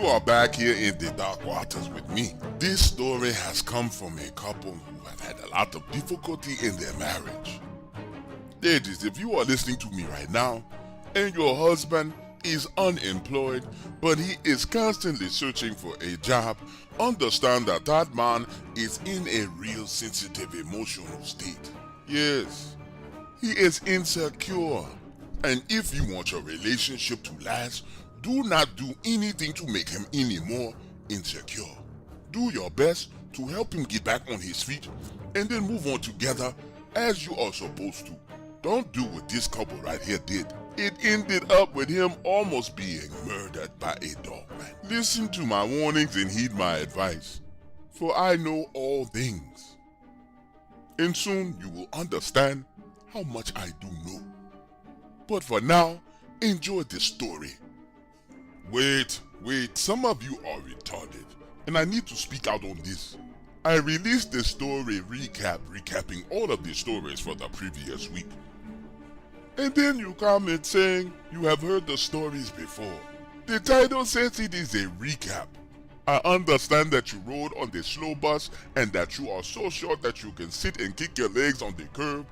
You are back here in the dark waters with me. This story has come from a couple who have had a lot of difficulty in their marriage. Ladies, if you are listening to me right now and your husband is unemployed but he is constantly searching for a job, understand that that man is in a real sensitive emotional state. Yes, he is insecure. And if you want your relationship to last, do not do anything to make him any more insecure. Do your best to help him get back on his feet and then move on together as you are supposed to. Don't do what this couple right here did. It ended up with him almost being murdered by a dogman. Listen to my warnings and heed my advice, for I know all things. And soon you will understand how much I do know. But for now, enjoy this story. Wait, some of you are retarded, and I need to speak out on this. I released the story recapping all of the stories for the previous week. And then you comment saying you have heard the stories before. The title says it is a recap. I understand that you rode on the slow bus and that you are so short that you can sit and kick your legs on the curb,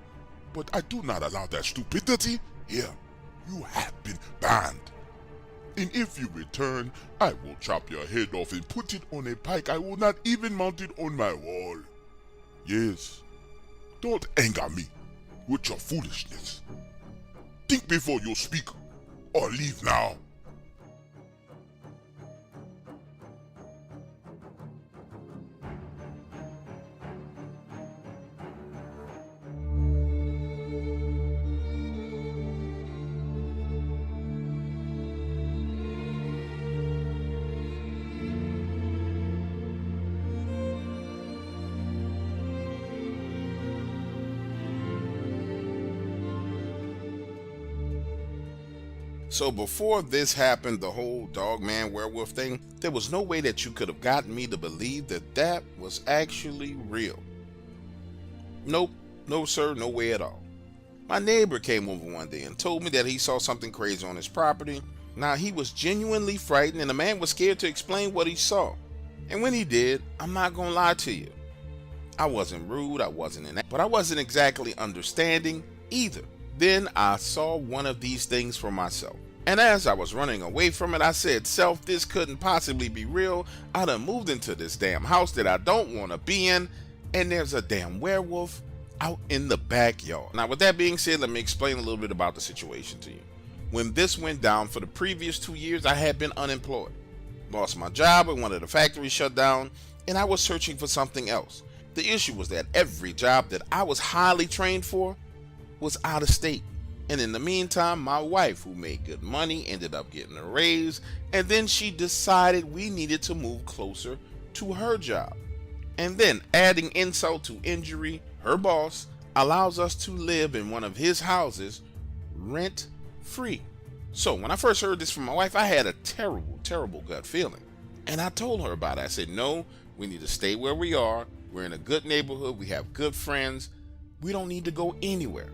but I do not allow that stupidity here. You have been banned. And if you return, I will chop your head off and put it on a pike. I will not even mount it on my wall. Yes, don't anger me with your foolishness. Think before you speak, or leave now. So before this happened, the whole Dogman werewolf thing, there was no way that you could have gotten me to believe that that was actually real. Nope, no sir, no way at all. My neighbor came over one day and told me that he saw something crazy on his property. Now he was genuinely frightened and the man was scared to explain what he saw. And when he did, I'm not gonna lie to you, I wasn't rude, I wasn't but I wasn't exactly understanding either. Then I saw one of these things for myself. And as I was running away from it, I said, self, this couldn't possibly be real. I done moved into this damn house that I don't want to be in, and there's a damn werewolf out in the backyard. Now with that being said, let me explain a little bit about the situation to you. When this went down, for the previous 2 years, I had been unemployed. Lost my job and one of the factories shut down, and I was searching for something else. The issue was that every job that I was highly trained for was out of state. And in the meantime, my wife, who made good money, ended up getting a raise, and then she decided we needed to move closer to her job. And then, adding insult to injury, her boss allows us to live in one of his houses rent free. So when I first heard this from my wife, I had a terrible gut feeling. And I told her about it. I said, no, we need to stay where we are. We're in a good neighborhood. We have good friends. We don't need to go anywhere.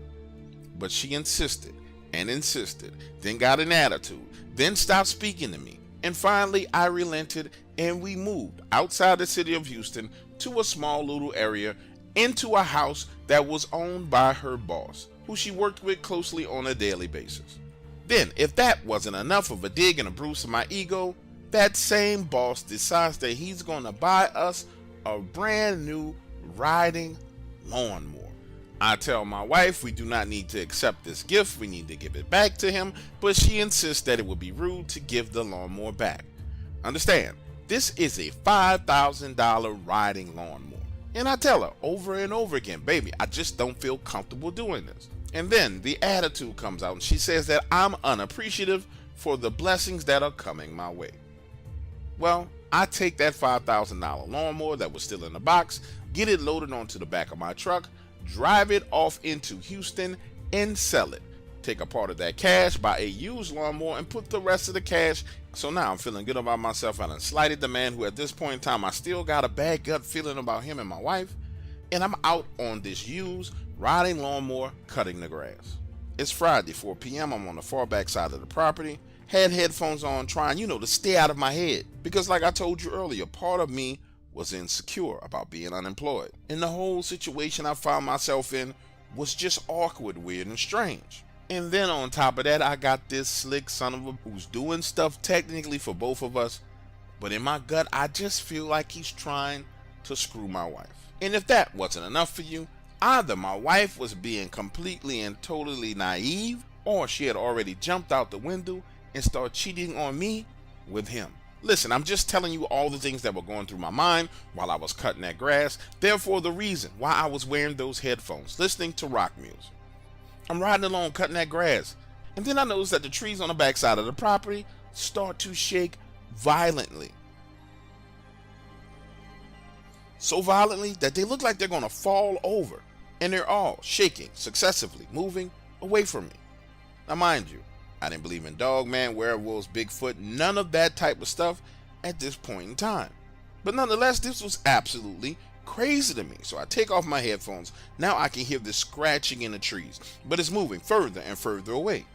But she insisted and insisted, then got an attitude, then stopped speaking to me. And finally, I relented and we moved outside the city of Houston to a small little area into a house that was owned by her boss, who she worked with closely on a daily basis. Then, if that wasn't enough of a dig and a bruise to my ego, that same boss decides that he's going to buy us a brand new riding lawnmower. I tell my wife we do not need to accept this gift, we need to give it back to him, but she insists that it would be rude to give the lawnmower back. Understand, this is a $5,000 riding lawnmower. And I tell her over and over again, baby, I just don't feel comfortable doing this. And then the attitude comes out and she says that I'm unappreciative for the blessings that are coming my way. Well, I take that $5,000 lawnmower that was still in the box, get it loaded onto the back of my truck, drive it off into Houston and sell it. Take a part of that cash, buy a used lawnmower, and put the rest of the cash. So now I'm feeling good about myself. I done slighted the man who at this point in time I still got a bad gut feeling about him and my wife. And I'm out on this used riding lawnmower cutting the grass. It's Friday, 4 p.m. I'm on the far back side of the property. had headphones on trying, to stay out of my head. Because like I told you earlier, part of me was insecure about being unemployed. And the whole situation I found myself in was just awkward, weird, and strange. And then on top of that, I got this slick son of a who's doing stuff technically for both of us, but in my gut, I just feel like he's trying to screw my wife. And if that wasn't enough for you, either my wife was being completely and totally naive, or she had already jumped out the window and started cheating on me with him. Listen, I'm just telling you all the things that were going through my mind while I was cutting that grass, therefore the reason why I was wearing those headphones, listening to rock music. I'm riding along cutting that grass, and then I noticed that the trees on the backside of the property start to shake violently. So violently that they look like they're going to fall over, and they're all shaking successively, moving away from me. Now mind you, I didn't believe in Dogman, werewolves, Bigfoot, none of that type of stuff at this point in time. But nonetheless, this was absolutely crazy to me. So I take off my headphones. Now I can hear this scratching in the trees, but it's moving further and further away.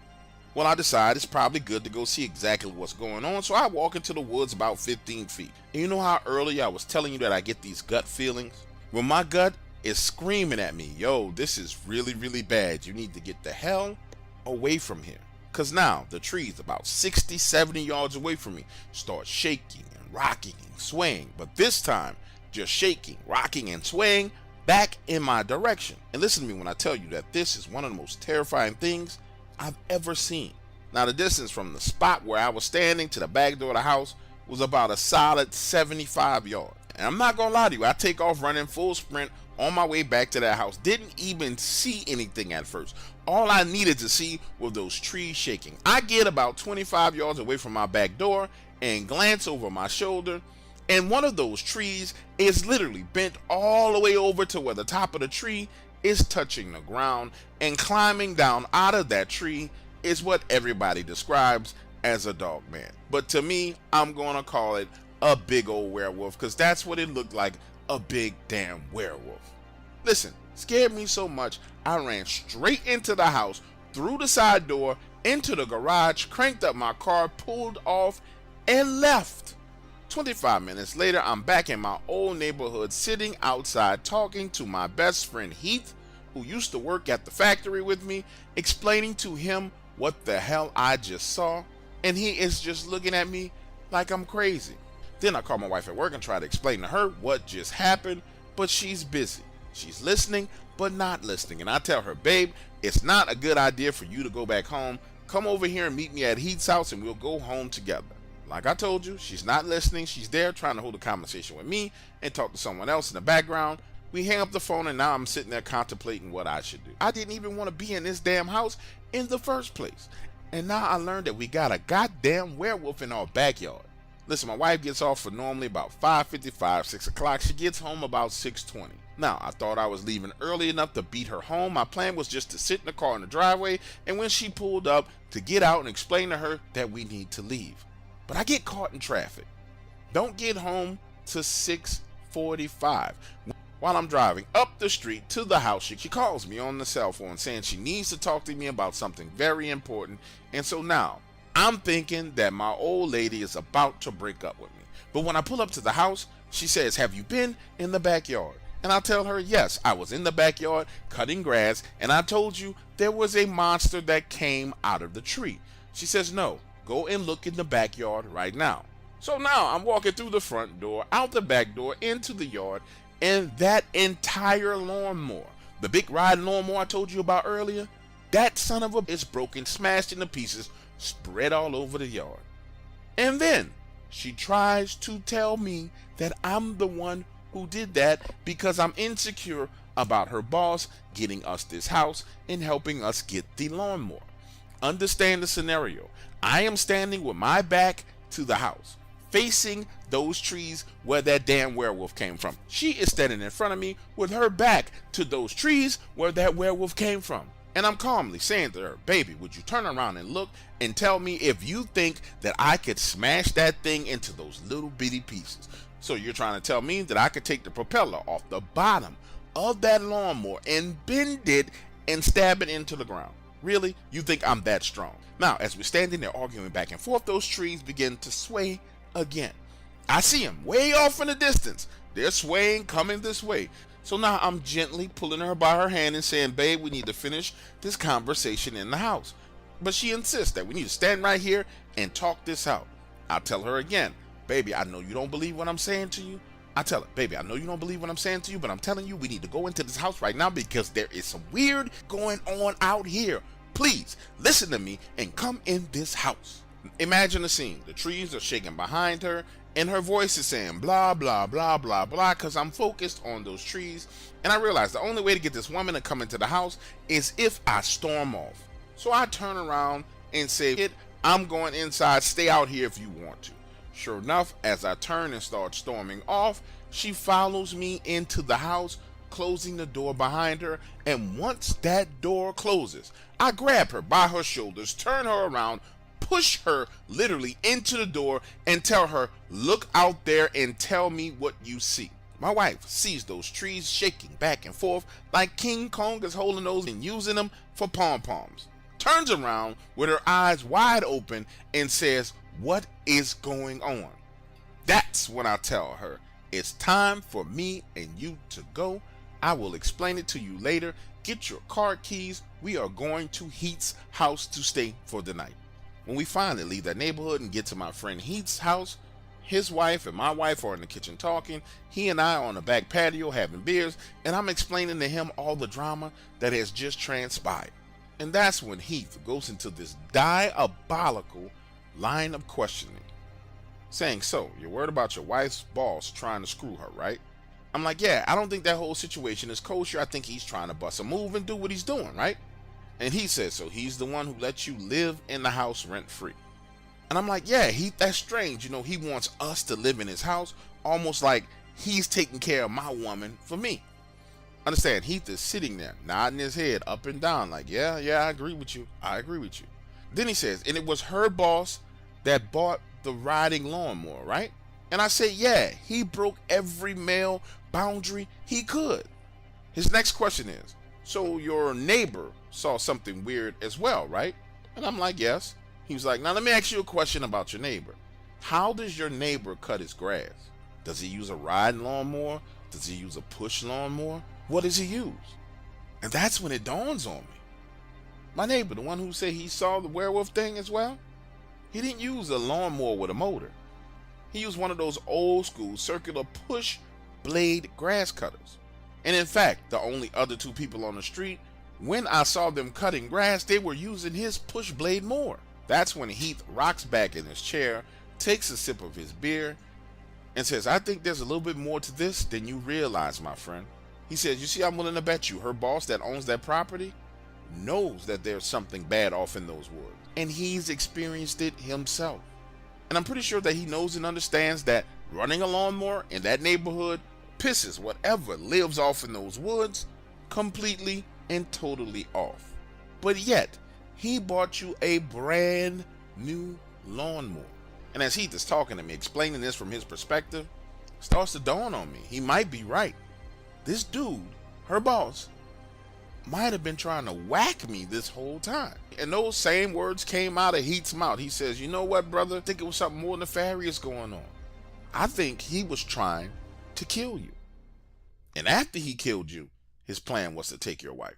Well, I decide it's probably good to go see exactly what's going on, so I walk into the woods about 15 feet. And you know how earlier I was telling you that I get these gut feelings? Well, my gut is screaming at me, yo, this is really, really bad. You need to get the hell away from here. Because now the trees about 60, 70 yards away from me start shaking and rocking and swaying, but this time just shaking, rocking, and swaying back in my direction. And listen to me when I tell you that this is one of the most terrifying things I've ever seen. Now, the distance from the spot where I was standing to the back door of the house was about a solid 75 yards. And I'm not gonna lie to you, I take off running full sprint on my way back to that house. Didn't even see anything at first. All I needed to see were those trees shaking. I get about 25 yards away from my back door and glance over my shoulder, and one of those trees is literally bent all the way over to where the top of the tree is touching the ground, and climbing down out of that tree is what everybody describes as a dogman. But to me, I'm gonna call it a big old werewolf, because that's what it looked like, a big damn werewolf. Listen, scared me so much, I ran straight into the house, through the side door, into the garage, cranked up my car, pulled off, and left. 25 minutes later, I'm back in my old neighborhood, sitting outside talking to my best friend Heath, who used to work at the factory with me, explaining to him what the hell I just saw, and he is just looking at me like I'm crazy. Then I call my wife at work and try to explain to her what just happened, but she's busy. She's listening, but not listening, and I tell her, babe, it's not a good idea for you to go back home. Come over here and meet me at Heath's house and we'll go home together. Like I told you, she's not listening. She's there trying to hold a conversation with me and talk to someone else in the background. We hang up the phone, and now I'm sitting there contemplating what I should do. I didn't even want to be in this damn house in the first place. And now I learned that we got a goddamn werewolf in our backyard. Listen, my wife gets off for normally about 5:55, 6 o'clock. She gets home about 6:20. Now, I thought I was leaving early enough to beat her home. My plan was just to sit in the car in the driveway, and when she pulled up, to get out and explain to her that we need to leave. But I get caught in traffic. Don't get home to 6:45. While I'm driving up the street to the house, she calls me on the cell phone saying she needs to talk to me about something very important. And so now I'm thinking that my old lady is about to break up with me. But when I pull up to the house, she says, have you been in the backyard? And I tell her, yes, I was in the backyard cutting grass, and I told you there was a monster that came out of the tree. She says, no, go and look in the backyard right now. So now I'm walking through the front door, out the back door, into the yard, and that entire lawnmower, the big riding lawnmower I told you about earlier, that son of a is broken, smashed into pieces, spread all over the yard. And then she tries to tell me that I'm the one who did that because I'm insecure about her boss getting us this house and helping us get the lawnmower. Understand the scenario. I am standing with my back to the house, facing those trees where that damn werewolf came from. She is standing in front of me with her back to those trees where that werewolf came from. And I'm calmly saying to her, baby, would you turn around and look and tell me if you think that I could smash that thing into those little bitty pieces? So you're trying to tell me that I could take the propeller off the bottom of that lawnmower and bend it and stab it into the ground? Really? You think I'm that strong? Now, as we're standing there arguing back and forth, those trees begin to sway again. I see them way off in the distance. They're swaying, coming this way. So now I'm gently pulling her by her hand and saying, babe, we need to finish this conversation in the house. But she insists that we need to stand right here and talk this out. I tell her again, baby, I know you don't believe what I'm saying to you. I tell her, baby, I know you don't believe what I'm saying to you, but I'm telling you, we need to go into this house right now because there is some weird going on out here. Please listen to me and come in this house. Imagine the scene. The trees are shaking behind her and her voice is saying blah, blah, blah, blah, blah, because I'm focused on those trees. And I realize the only way to get this woman to come into the house is if I storm off. So I turn around and say, kid, I'm going inside. Stay out here if you want to. Sure enough, as I turn and start storming off, she follows me into the house, closing the door behind her. And once that door closes, I grab her by her shoulders, turn her around, push her literally into the door and tell her, look out there and tell me what you see. My wife sees those trees shaking back and forth like King Kong is holding those and using them for pom-poms. Turns around with her eyes wide open and says, what is going on? That's when I tell her, it's time for me and you to go. I will explain it to you later. Get your car keys. We are going to Heath's house to stay for the night. When we finally leave that neighborhood and get to my friend Heath's house, his wife and my wife are in the kitchen talking. He and I are on the back patio having beers, and I'm explaining to him all the drama that has just transpired. And that's when Heath goes into this diabolical line of questioning, saying, so, you're worried about your wife's boss trying to screw her, right? I'm like, yeah, I don't think that whole situation is kosher. I think he's trying to bust a move and do what he's doing, right? And he says, so he's the one who lets you live in the house rent-free. And I'm like, yeah, that's strange. You know, he wants us to live in his house, almost like he's taking care of my woman for me. Understand, Heath is sitting there, nodding his head up and down, like, yeah, I agree with you. I agree with you. Then he says, and it was her boss that bought the riding lawnmower, right? And I said, yeah, he broke every male boundary he could. His next question is, so your neighbor saw something weird as well, right? And I'm like, yes. He was like, now let me ask you a question about your neighbor. How does your neighbor cut his grass? Does he use a riding lawnmower? Does he use a push lawnmower? What does he use? And that's when it dawns on me. My neighbor, the one who said he saw the werewolf thing as well, he didn't use a lawnmower with a motor. He used one of those old school circular push blade grass cutters. And in fact, the only other two people on the street, when I saw them cutting grass, they were using his push blade mower. That's when Heath rocks back in his chair, takes a sip of his beer, and says, I think there's a little bit more to this than you realize, my friend. He says, you see, I'm willing to bet you her boss that owns that property knows that there's something bad off in those woods. And he's experienced it himself. And I'm pretty sure that he knows and understands that running a lawnmower in that neighborhood pisses whatever lives off in those woods completely and totally off. But yet, he bought you a brand new lawnmower. And as Heath is talking to me, explaining this from his perspective, it starts to dawn on me. He might be right. This dude, her boss, might have been trying to whack me this whole time. And those same words came out of Heath's mouth. He says, you know what, brother? I think it was something more nefarious going on. I think he was trying to kill you. And after he killed you, his plan was to take your wife.